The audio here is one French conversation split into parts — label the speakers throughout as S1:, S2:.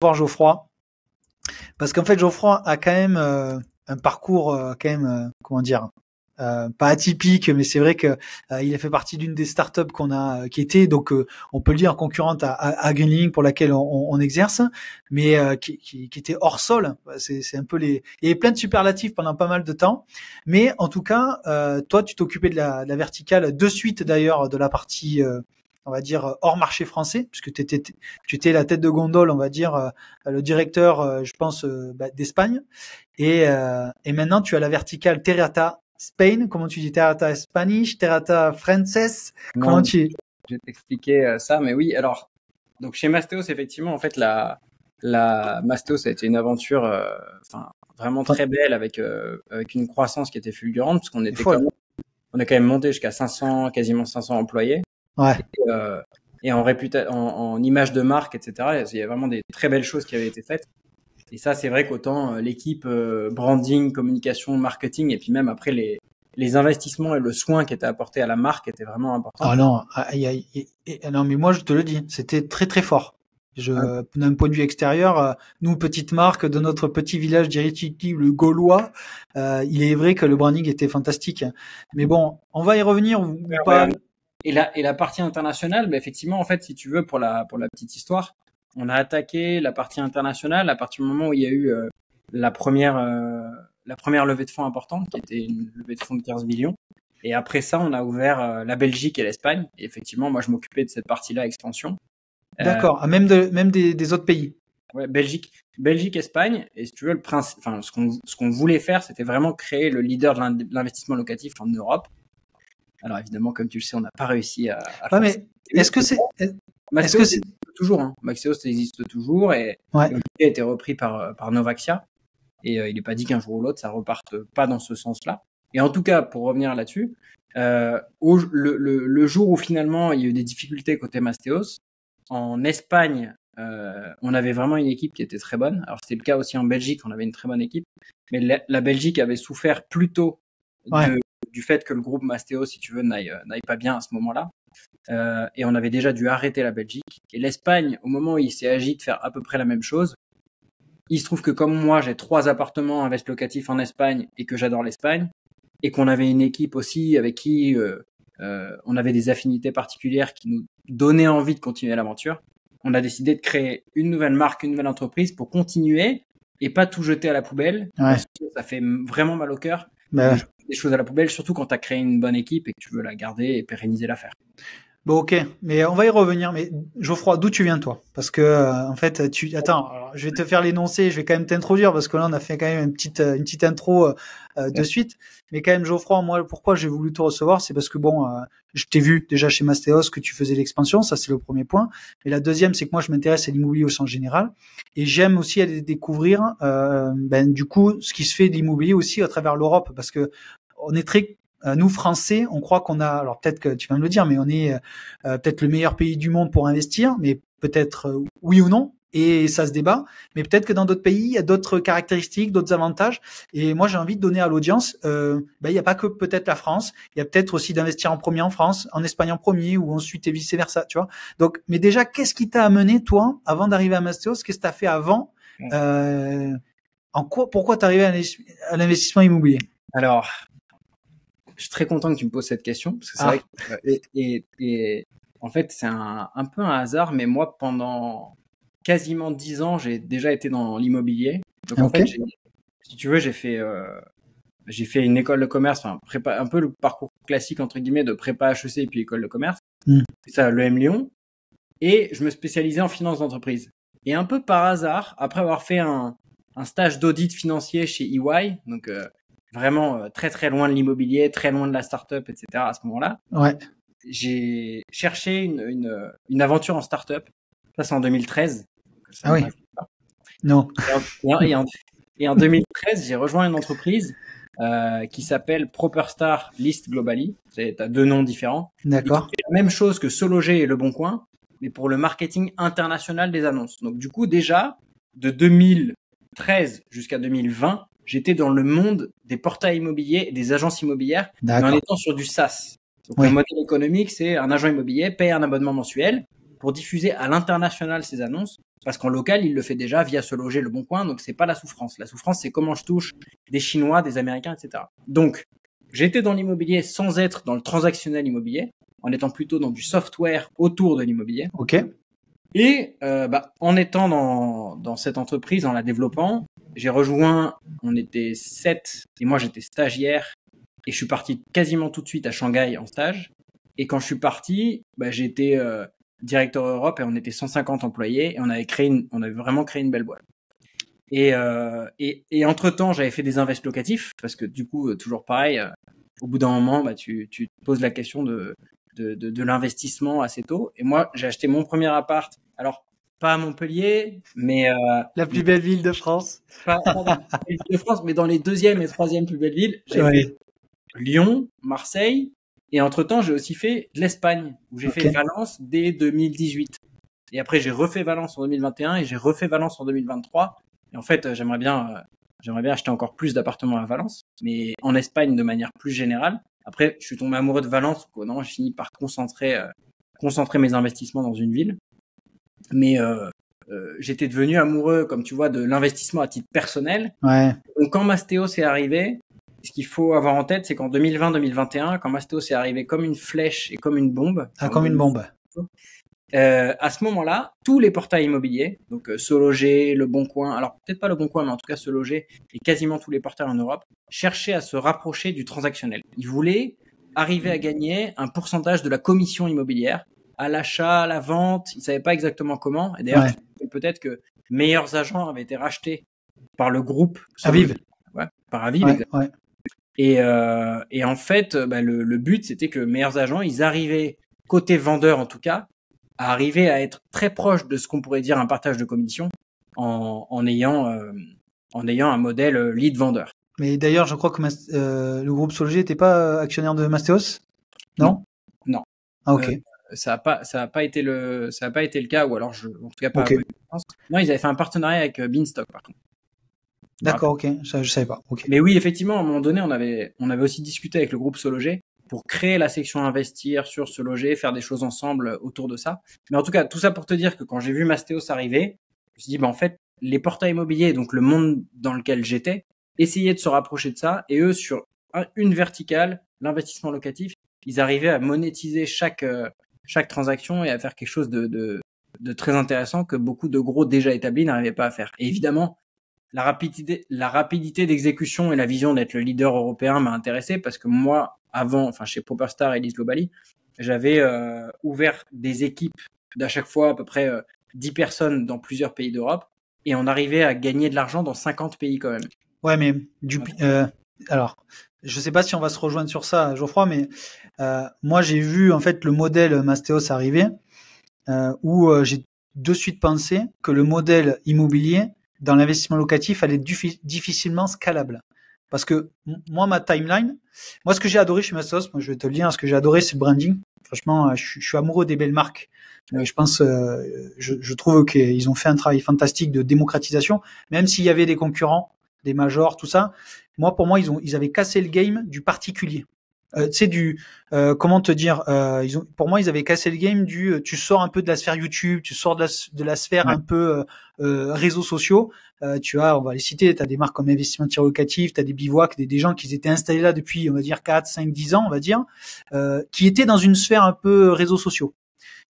S1: voir Geoffroy. Parce qu'en fait, Geoffroy a quand même un parcours quand même, comment dire, pas atypique, mais c'est vrai que il a fait partie d'une des startups qu'on a, qui était donc, on peut le dire, concurrente à Greenlink pour laquelle on exerce, mais qui était hors sol. C'est un peu les. Il y avait plein de superlatifs pendant pas mal de temps, mais en tout cas, toi, tu t'occupais de la verticale de suite d'ailleurs de la partie. On va dire hors marché français, puisque tu étais la tête de gondole, on va dire le directeur, je pense, d'Espagne, et maintenant tu as la verticale Terrata Spain, comment tu dis Terrata Spanish, Terrata Frances, comment
S2: Non,
S1: tu...
S2: je vais t'expliquer ça, mais oui, alors, donc chez Mastéos, effectivement, en fait, la Mastéos a été une aventure vraiment très belle avec une croissance qui était fulgurante, parce qu'on était on est quand même monté jusqu'à 500, quasiment 500 employés.
S1: Ouais.
S2: Et en image de marque, etc., il y a vraiment des très belles choses qui avaient été faites. Et ça, c'est vrai qu'autant l'équipe branding, communication, marketing, et puis même après les investissements et le soin qui était apporté à la marque était vraiment important.
S1: Ah non, non, mais moi je te le dis, c'était très très fort. D'un point de vue extérieur, nous, petite marque de notre petit village d'irréductible gaulois, il est vrai que le branding était fantastique. Mais bon, on va y revenir ou pas.
S2: Et la partie internationale, bah, effectivement, en fait, si tu veux, pour la petite histoire, on a attaqué la partie internationale à partir du moment où il y a eu la première levée de fonds importante, qui était une levée de fonds de 15 millions. Et après ça, on a ouvert la Belgique et l'Espagne. Et effectivement, moi, je m'occupais de cette partie-là, expansion.
S1: D'accord, même des autres pays.
S2: Ouais, Belgique, Espagne. Et si tu veux, ce qu'on voulait faire, c'était vraiment créer le leader de l'investissement locatif en Europe. Alors évidemment, comme tu le sais, on n'a pas réussi à
S1: faire ça. Est-ce que c'est...
S2: Mastéos existe toujours, hein. Mastéos existe toujours et il a été repris par Novaxia. Et il n'est pas dit qu'un jour ou l'autre, ça reparte pas dans ce sens-là. Et en tout cas, pour revenir là-dessus, le jour où finalement il y a eu des difficultés côté Mastéos, en Espagne, on avait vraiment une équipe qui était très bonne. Alors c'était le cas aussi en Belgique, on avait une très bonne équipe. Mais la Belgique avait souffert plutôt du fait que le groupe Mastéos, si tu veux, n'aille pas bien à ce moment-là. Et on avait déjà dû arrêter la Belgique. Et l'Espagne, au moment où il s'est agi de faire à peu près la même chose, il se trouve que comme moi, j'ai 3 appartements invest locatifs en Espagne et que j'adore l'Espagne, et qu'on avait une équipe aussi avec qui on avait des affinités particulières qui nous donnaient envie de continuer l'aventure, on a décidé de créer une nouvelle marque, une nouvelle entreprise pour continuer et pas tout jeter à la poubelle. Parce que ça fait vraiment mal au cœur. Des choses à la poubelle, surtout quand tu as créé une bonne équipe et que tu veux la garder et pérenniser l'affaire.
S1: Bon, ok, mais on va y revenir. Mais Geoffroy, d'où tu viens toi? Parce que en fait, attends, alors, je vais te faire l'énoncé, je vais quand même t'introduire parce que là on a fait quand même une petite intro de suite. Mais quand même, Geoffroy, moi, pourquoi j'ai voulu te recevoir, c'est parce que bon, je t'ai vu déjà chez Mastéos que tu faisais l'expansion, ça c'est le premier point. Et la deuxième, c'est que moi je m'intéresse à l'immobilier au sens général et j'aime aussi aller découvrir, du coup, ce qui se fait de l'immobilier aussi à travers l'Europe, parce que on est très nous Français, on croit qu'on a, alors peut-être que tu vas me le dire, mais on est peut-être le meilleur pays du monde pour investir, mais peut-être oui ou non, et ça se débat. Mais peut-être que dans d'autres pays, il y a d'autres caractéristiques, d'autres avantages. Et moi, j'ai envie de donner à l'audience, il n'y a pas que peut-être la France, il y a peut-être aussi d'investir en premier en France, en Espagne en premier, ou ensuite et vice versa, tu vois. Donc, mais déjà, qu'est-ce qui t'a amené toi, avant d'arriver à Mastéos, qu'est-ce que t'as fait avant pourquoi t'es arrivé à l'investissement immobilier?
S2: Alors, je suis très content que tu me poses cette question, parce que c'est vrai que, et en fait, c'est un peu un hasard, mais moi, pendant quasiment 10 ans, j'ai déjà été dans l'immobilier. Donc, en fait, si tu veux, j'ai fait une école de commerce, un peu le parcours classique, entre guillemets, de prépa HEC et puis école de commerce. C'est ça, l'EM Lyon. Et je me spécialisais en finance d'entreprise. Et un peu par hasard, après avoir fait un stage d'audit financier chez EY, donc vraiment très très loin de l'immobilier, très loin de la start-up, etc. à ce moment-là. J'ai cherché une aventure en start-up. Ça, c'est en 2013.
S1: Ah oui. Non.
S2: Et en 2013, j'ai rejoint une entreprise qui s'appelle ProperStar List Globally. T'as 2 noms différents.
S1: D'accord.
S2: C'est la même chose que SoLoger et Le Bon Coin, mais pour le marketing international des annonces. Donc du coup, déjà, de 2013 jusqu'à 2020, j'étais dans le monde des portails immobiliers et des agences immobilières, mais en étant sur du SaaS. Donc le modèle économique, c'est un agent immobilier paye un abonnement mensuel pour diffuser à l'international ses annonces parce qu'en local, il le fait déjà via Se Loger, Le Bon Coin, donc c'est pas la souffrance. La souffrance, c'est comment je touche des Chinois, des Américains, etc. Donc, j'étais dans l'immobilier sans être dans le transactionnel immobilier, en étant plutôt dans du software autour de l'immobilier.
S1: Ok.
S2: Et en étant dans cette entreprise, en la développant, j'ai rejoint, on était 7, et moi j'étais stagiaire, et je suis parti quasiment tout de suite à Shanghai en stage. Et quand je suis parti, j'étais directeur Europe et on était 150 employés et on avait vraiment créé une belle boîte. Et entre-temps, j'avais fait des invests locatifs parce que du coup, toujours pareil, au bout d'un moment, tu te poses la question de l'investissement assez tôt. Et moi, j'ai acheté mon premier appart. Alors, pas à Montpellier, mais
S1: la plus belle ville de France.
S2: Pas dans la plus belle ville de France, mais dans les deuxième et troisième plus belles villes. J'ai fait Lyon, Marseille. Et entre-temps, j'ai aussi fait de l'Espagne, où j'ai fait Valence dès 2018. Et après, j'ai refait Valence en 2021 et j'ai refait Valence en 2023. Et en fait, j'aimerais bien acheter encore plus d'appartements à Valence, mais en Espagne de manière plus générale. Après, je suis tombé amoureux de Valence, donc non, j'ai fini par concentrer mes investissements dans une ville. Mais j'étais devenu amoureux, comme tu vois, de l'investissement à titre personnel.
S1: Ouais.
S2: Donc quand Mastéos est arrivé, ce qu'il faut avoir en tête, c'est qu'en 2020-2021, quand Mastéos est arrivé comme une flèche et comme une bombe.
S1: Comme une bombe.
S2: À ce moment-là, tous les portails immobiliers, donc Se Loger, Le Bon Coin, alors peut-être pas Le Bon Coin, mais en tout cas Se Loger, et quasiment tous les portails en Europe, cherchaient à se rapprocher du transactionnel. Ils voulaient arriver à gagner un pourcentage de la commission immobilière, à l'achat, à la vente, ils savaient pas exactement comment. Et d'ailleurs, peut-être que Meilleurs Agents avaient été rachetés par le groupe
S1: Aviv.
S2: Par Aviv.
S1: Ouais.
S2: Et en fait, le but, c'était que Meilleurs Agents, ils arrivaient, côté vendeur en tout cas, à arriver à être très proche de ce qu'on pourrait dire un partage de commission en ayant un modèle lead vendeur.
S1: Mais d'ailleurs, je crois que le groupe Se Loger n'était pas actionnaire de Mastéos, non? Ah, ok.
S2: Ça a pas été le cas, ou alors en tout cas pas.
S1: Okay.
S2: Non, ils avaient fait un partenariat avec Beanstalk par contre.
S1: D'accord, ok, ça je savais pas. Okay.
S2: Mais oui, effectivement, à un moment donné, on avait aussi discuté avec le groupe Se Loger pour créer la section investir sur Se Loger, faire des choses ensemble autour de ça. Mais en tout cas, tout ça pour te dire que quand j'ai vu Mastéos arriver, je me suis dit, en fait, les portails immobiliers, donc le monde dans lequel j'étais, essayaient de se rapprocher de ça, et eux, sur une verticale, l'investissement locatif, ils arrivaient à monétiser chaque transaction et à faire quelque chose de très intéressant que beaucoup de gros déjà établis n'arrivaient pas à faire. Et évidemment, la rapidité d'exécution et la vision d'être le leader européen m'a intéressé parce que moi, avant, chez ProperStar et Lease Globally, j'avais ouvert des équipes d'à chaque fois à peu près 10 personnes dans plusieurs pays d'Europe et on arrivait à gagner de l'argent dans 50 pays quand même.
S1: Ouais, mais alors, je sais pas si on va se rejoindre sur ça, Geoffroy, mais moi j'ai vu en fait le modèle Mastéos arriver où j'ai de suite pensé que le modèle immobilier dans l'investissement locatif allait être difficilement scalable. Parce que moi, ma timeline, ce que j'ai adoré chez Mastéos, moi je vais te le dire, ce que j'ai adoré, c'est le branding. Franchement, je suis amoureux des belles marques. Je pense, je trouve qu'ils ont fait un travail fantastique de démocratisation, même s'il y avait des concurrents, des majors, tout ça. Moi, pour moi, ils avaient cassé le game du particulier. Comment te dire, pour moi, ils avaient cassé le game tu sors un peu de la sphère YouTube, tu sors de la sphère un peu réseaux sociaux. Tu as, on va les citer, tu as des marques comme Investissement Locatif, tu as des Bivouac, des gens qui étaient installés là depuis, on va dire, 4, 5, 10 ans, on va dire, qui étaient dans une sphère un peu réseaux sociaux.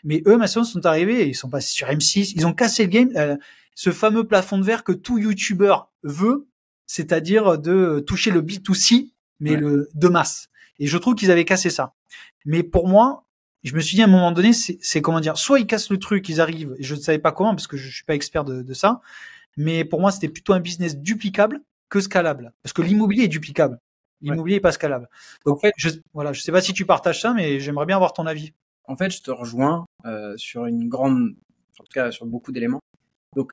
S1: Mais eux, maintenant, sont arrivés, ils sont passés sur M6, ils ont cassé le game, ce fameux plafond de verre que tout YouTuber veut, c'est-à-dire de toucher le B2C, mais de masse. Et je trouve qu'ils avaient cassé ça. Mais pour moi, je me suis dit à un moment donné, c'est comment dire, soit ils cassent le truc, ils arrivent, et je ne savais pas comment parce que je suis pas expert de ça, mais pour moi c'était plutôt un business duplicable que scalable, parce que l'immobilier est duplicable, l'immobilier est pas scalable. Donc en fait, je sais pas si tu partages ça, mais j'aimerais bien avoir ton avis.
S2: En fait, je te rejoins sur en tout cas sur beaucoup d'éléments. Donc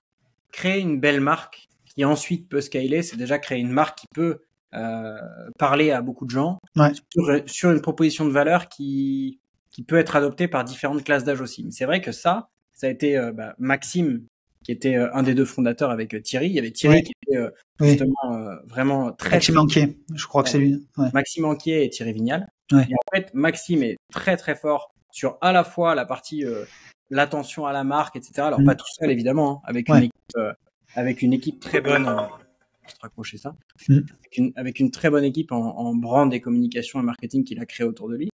S2: créer une belle marque qui ensuite peut scaler, c'est déjà créer une marque qui peut parler à beaucoup de gens sur une proposition de valeur qui peut être adoptée par différentes classes d'âge aussi. Mais c'est vrai que ça a été Maxime, qui était un des deux fondateurs avec Thierry. Il y avait Thierry qui était justement vraiment très...
S1: Maxime Anquier, je crois que c'est lui. Ouais.
S2: Maxime Anquier et Thierry Vignal. Ouais. Et en fait, Maxime est très très fort sur à la fois la partie l'attention à la marque, etc. Alors pas tout seul évidemment, hein, avec une équipe très bonne. Je te raccrocher ça. Avec une très bonne équipe en brand et communication et marketing qu'il a créé autour de lui.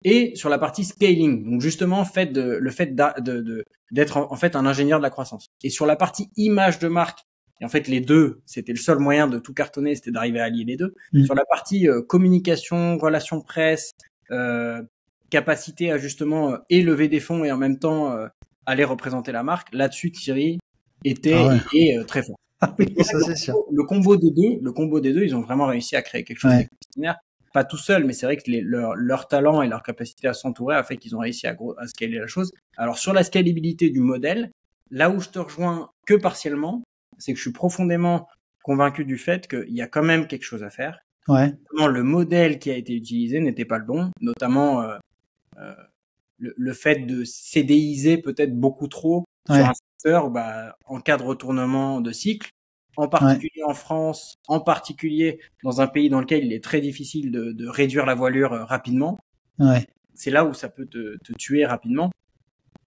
S2: Et sur la partie scaling, donc justement le fait d'être en fait un ingénieur de la croissance. Et sur la partie image de marque, et en fait les deux, c'était le seul moyen de tout cartonner, c'était d'arriver à allier les deux. Sur la partie communication, relations presse, capacité à justement élever des fonds et en même temps aller représenter la marque, là-dessus Thierry était très fort.
S1: Ah oui, ça c'est sûr.
S2: Le combo des deux, ils ont vraiment réussi à créer quelque chose d'extraordinaire. Pas tout seul, mais c'est vrai que leur talent et leur capacité à s'entourer a fait qu'ils ont réussi à scaler la chose. Alors sur la scalabilité du modèle, là où je te rejoins que partiellement, c'est que je suis profondément convaincu du fait qu'il y a quand même quelque chose à faire.
S1: Ouais.
S2: Le modèle qui a été utilisé n'était pas le bon, notamment le fait de CDIser peut-être beaucoup trop sur un secteur en cas de retournement de cycle. En particulier en France, en particulier dans un pays dans lequel il est très difficile de réduire la voilure rapidement.
S1: Ouais.
S2: C'est là où ça peut te tuer rapidement.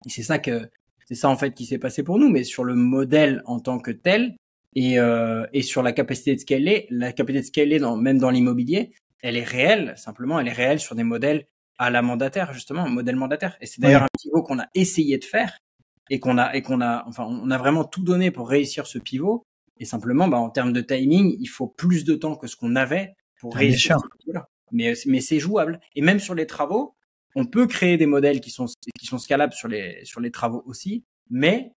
S2: Et c'est ça en fait qui s'est passé pour nous. Mais sur le modèle en tant que tel et sur la capacité de scaler, même dans l'immobilier, elle est réelle. Simplement, elle est réelle sur des modèles à la mandataire, justement, un modèle mandataire. Et c'est d'ailleurs un pivot qu'on a essayé de faire et on a vraiment tout donné pour réussir ce pivot. Et simplement, en termes de timing, il faut plus de temps que ce qu'on avait pour réussir ce pivot-là. Mais c'est jouable. Et même sur les travaux, on peut créer des modèles qui sont scalables sur les travaux aussi. Mais,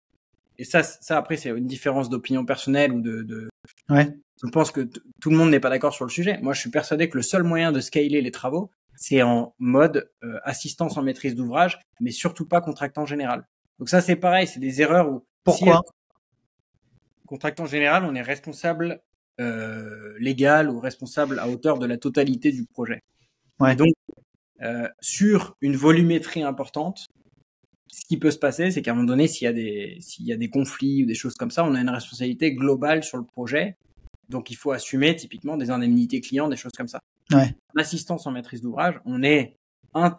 S2: et ça après, c'est une différence d'opinion personnelle ou je pense que tout le monde n'est pas d'accord sur le sujet. Moi, je suis persuadé que le seul moyen de scaler les travaux, c'est en mode assistance en maîtrise d'ouvrage, mais surtout pas contractant général. Donc ça, c'est pareil, c'est des erreurs où...
S1: Pourquoi
S2: contractant général, on est responsable légal ou responsable à hauteur de la totalité du projet.
S1: Ouais.
S2: Et donc, sur une volumétrie importante, ce qui peut se passer, c'est qu'à un moment donné, s'il y a des conflits ou des choses comme ça, on a une responsabilité globale sur le projet. Donc, il faut assumer typiquement des indemnités clients, des choses comme ça.
S1: Ouais.
S2: En assistance en maîtrise d'ouvrage, on est un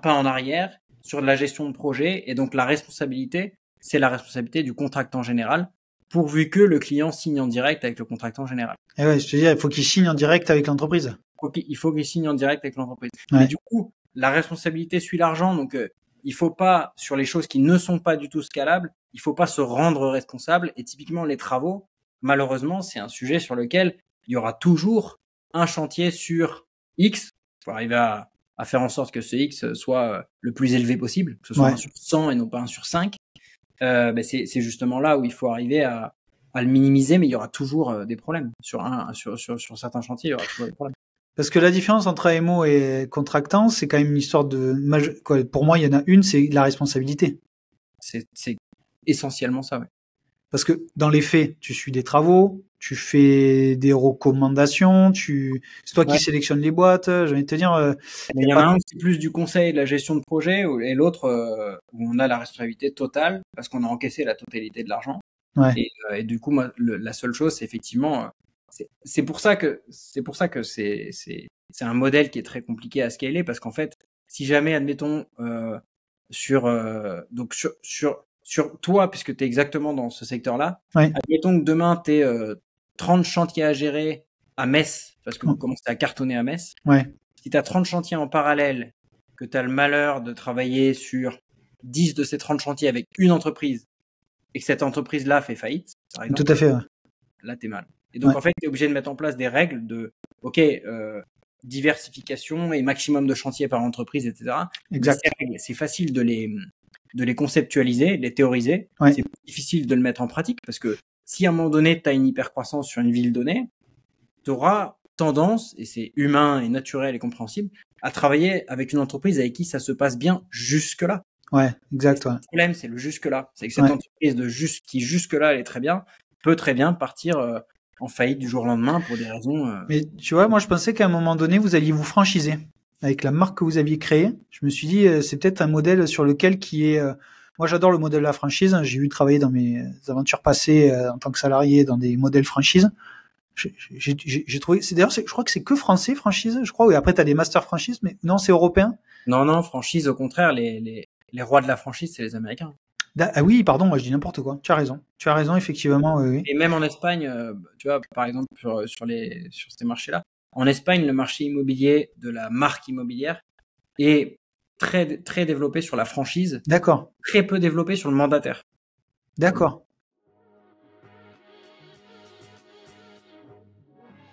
S2: pas en arrière sur la gestion de projet. Et donc, la responsabilité, c'est la responsabilité du contractant général, pourvu que le client signe en direct avec le contractant général.
S1: Et ouais, je te dis, il faut qu'il signe en direct avec l'entreprise.
S2: Il faut qu'il signe en direct avec l'entreprise.
S1: Ouais.
S2: Mais du coup, la responsabilité suit l'argent, donc il faut pas, sur les choses qui ne sont pas du tout scalables, il faut pas se rendre responsable. Et typiquement, les travaux, malheureusement, c'est un sujet sur lequel il y aura toujours un chantier sur X pour arriver à faire en sorte que ce X soit le plus élevé possible, que ce soit un sur 100 et non pas un sur 5. C'est justement là où il faut arriver à le minimiser, mais il y aura toujours des problèmes. Sur certains chantiers, il y aura toujours des problèmes.
S1: Parce que la différence entre AMO et contractant, c'est quand même une histoire pour moi, il y en a une, c'est la responsabilité.
S2: C'est essentiellement ça, ouais.
S1: Parce que dans les faits, tu suis des travaux, tu fais des recommandations, c'est toi qui sélectionnes les boîtes. J'ai envie de te dire.
S2: Mais il y en a un qui est plus du conseil et de la gestion de projet, et l'autre où on a la responsabilité totale parce qu'on a encaissé la totalité de l'argent.
S1: Ouais.
S2: Et du coup, moi, la seule chose, c'est effectivement, c'est pour ça que c'est un modèle qui est très compliqué à scaler parce qu'en fait, si jamais, admettons, sur toi, puisque tu es exactement dans ce secteur-là, admettons que demain, tu es 30 chantiers à gérer à Metz, parce que vous commencez à cartonner à Metz.
S1: Ouais.
S2: Si tu as 30 chantiers en parallèle, que tu as le malheur de travailler sur 10 de ces 30 chantiers avec une entreprise, et que cette entreprise-là fait faillite, par exemple,
S1: tout à fait,
S2: là, tu es mal. Et donc, en fait, tu es obligé de mettre en place des règles de, diversification et maximum de chantiers par entreprise, etc.
S1: Exact.
S2: C'est facile de les conceptualiser, de les théoriser. C'est difficile de le mettre en pratique parce que si à un moment donné, tu as une hypercroissance sur une ville donnée, tu auras tendance, et c'est humain et naturel et compréhensible, à travailler avec une entreprise avec qui ça se passe bien jusque-là.
S1: Ouais, exact.
S2: Le problème, c'est le jusque-là. C'est que cette entreprise qui jusque-là, elle est très bien, peut très bien partir en faillite du jour au lendemain pour des raisons...
S1: Mais tu vois, moi, je pensais qu'à un moment donné, vous alliez vous franchiser. Avec la marque que vous aviez créée, je me suis dit, c'est peut-être un modèle sur lequel moi, j'adore le modèle de la franchise. J'ai eu travailler dans mes aventures passées en tant que salarié dans des modèles franchise. J'ai trouvé, je crois que c'est que français, franchise, je crois. Et après, tu as des master franchise, mais non, c'est européen.
S2: Non, franchise, au contraire, les rois de la franchise, c'est les Américains.
S1: Ah oui, pardon, moi je dis n'importe quoi. Tu as raison, effectivement. Oui.
S2: Et même en Espagne, tu vois, par exemple, sur ces marchés-là, en Espagne, le marché immobilier de la marque immobilière est très, très développé sur la franchise.
S1: D'accord.
S2: Très peu développé sur le mandataire.
S1: D'accord.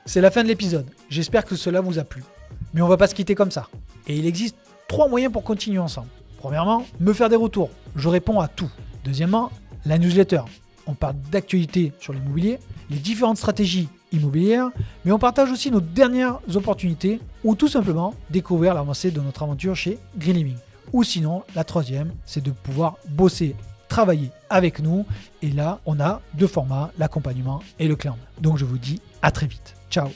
S3: C'est la fin de l'épisode. J'espère que cela vous a plu. Mais on va pas se quitter comme ça. Et il existe 3 moyens pour continuer ensemble. Premièrement, me faire des retours. Je réponds à tout. Deuxièmement, la newsletter. On parle d'actualité sur l'immobilier, les différentes stratégies immobilières, mais on partage aussi nos dernières opportunités ou tout simplement découvrir l'avancée de notre aventure chez Green Living. Ou sinon, la troisième, c'est de pouvoir bosser, travailler avec nous. Et là, on a 2 formats, l'accompagnement et le clan. Donc je vous dis à très vite. Ciao.